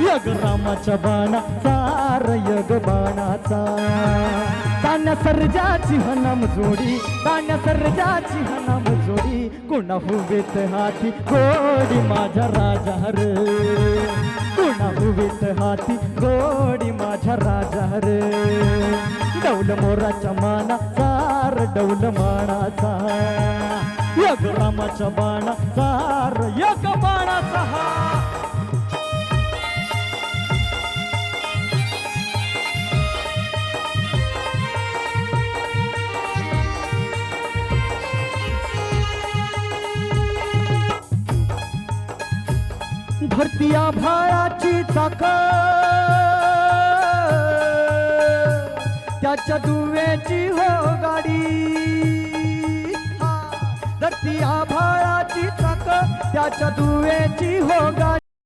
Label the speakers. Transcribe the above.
Speaker 1: यग रामाच्या बाणाचा र यग बाणाचा तान्या सर्जाची हनम जोडी तान्या सर्जाची हनम जोडी कुणा हुवेत हाती गोडी माझ्या राजा रे कुणा हुवेत हाती गोडी माझ्या राजा रे डौल मोराच्या मानाचा र डौल मानाचा यग रामाच्या बाणाचा र यग बाणाचा धरती आभाळाची चाक त्याच्या दुव्याची हो गाडी धरती आभाळाची चाक त्याच्या दुव्याची हो गाडी